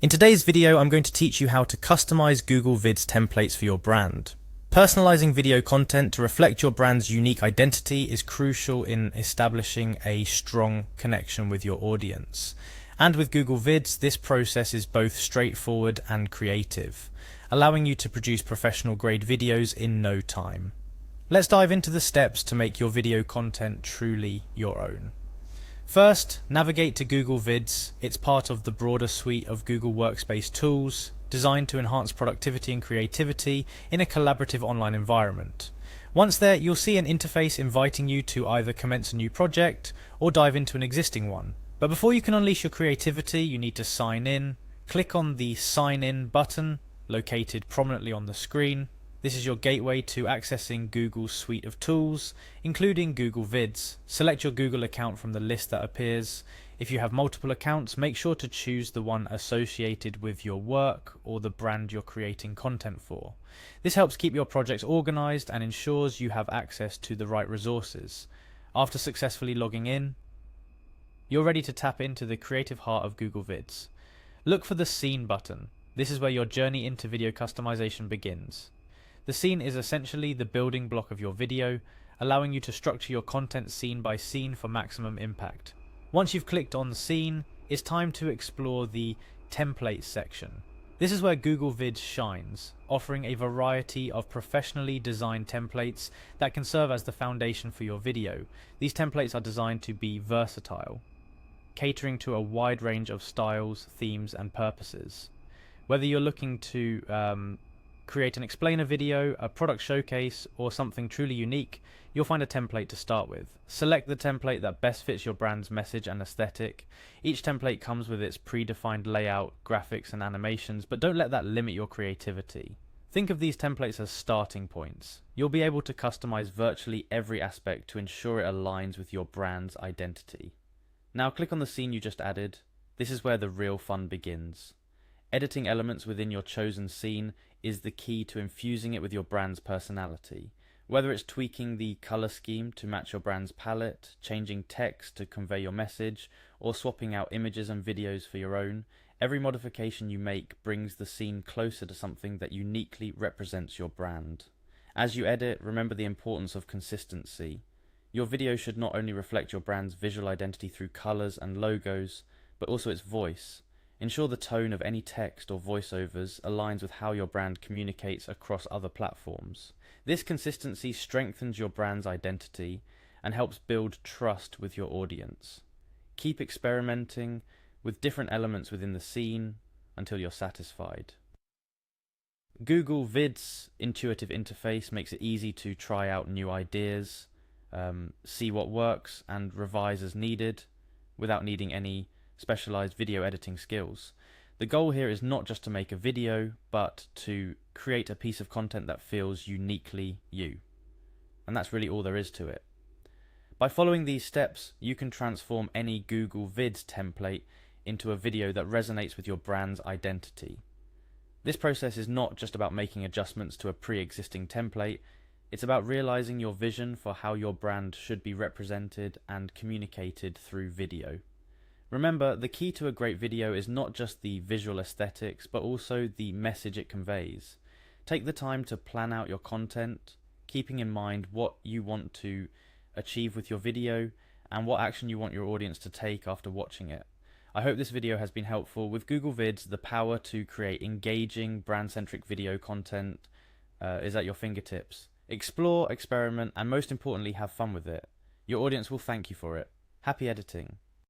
In today's video, I'm going to teach you how to customize Google Vids templates for your brand. Personalizing video content to reflect your brand's unique identity is crucial in establishing a strong connection with your audience. And with Google Vids, this process is both straightforward and creative, allowing you to produce professional grade videos in no time. Let's dive into the steps to make your video content truly your own. First, navigate to Google Vids. It's part of the broader suite of Google Workspace tools designed to enhance productivity and creativity in a collaborative online environment. Once there, you'll see an interface inviting you to either commence a new project or dive into an existing one. But before you can unleash your creativity, you need to sign in. Click on the Sign In button located prominently on the screen. This is your gateway to accessing Google's suite of tools, including Google Vids. Select your Google account from the list that appears. If you have multiple accounts, make sure to choose the one associated with your work or the brand you're creating content for. This helps keep your projects organized and ensures you have access to the right resources. After successfully logging in, you're ready to tap into the creative heart of Google Vids. Look for the Scene button. This is where your journey into video customization begins. The scene is essentially the building block of your video, allowing you to structure your content scene by scene for maximum impact. Once you've clicked on the scene, it's time to explore the Templates section. This is where Google Vids shines, offering a variety of professionally designed templates that can serve as the foundation for your video. These templates are designed to be versatile, catering to a wide range of styles, themes, and purposes. Whether you're looking to create an explainer video, a product showcase, or something truly unique, you'll find a template to start with. Select the template that best fits your brand's message and aesthetic. Each template comes with its predefined layout, graphics, and animations, but don't let that limit your creativity. Think of these templates as starting points. You'll be able to customize virtually every aspect to ensure it aligns with your brand's identity. Now click on the scene you just added. This is where the real fun begins. Editing elements within your chosen scene is the key to infusing it with your brand's personality. Whether it's tweaking the color scheme to match your brand's palette, changing text to convey your message, or swapping out images and videos for your own, every modification you make brings the scene closer to something that uniquely represents your brand. As you edit, remember the importance of consistency. Your video should not only reflect your brand's visual identity through colors and logos, but also its voice. Ensure the tone of any text or voiceovers aligns with how your brand communicates across other platforms. This consistency strengthens your brand's identity and helps build trust with your audience. Keep experimenting with different elements within the scene until you're satisfied. Google Vids' intuitive interface makes it easy to try out new ideas, see what works, and revise as needed without needing any specialized video editing skills. The goal here is not just to make a video, but to create a piece of content that feels uniquely you. And that's really all there is to it. By following these steps, you can transform any Google Vids template into a video that resonates with your brand's identity. This process is not just about making adjustments to a pre-existing template, it's about realizing your vision for how your brand should be represented and communicated through video. Remember, the key to a great video is not just the visual aesthetics, but also the message it conveys. Take the time to plan out your content, keeping in mind what you want to achieve with your video and what action you want your audience to take after watching it. I hope this video has been helpful. With Google Vids, the power to create engaging, brand-centric video content is at your fingertips. Explore, experiment, and most importantly, have fun with it. Your audience will thank you for it. Happy editing.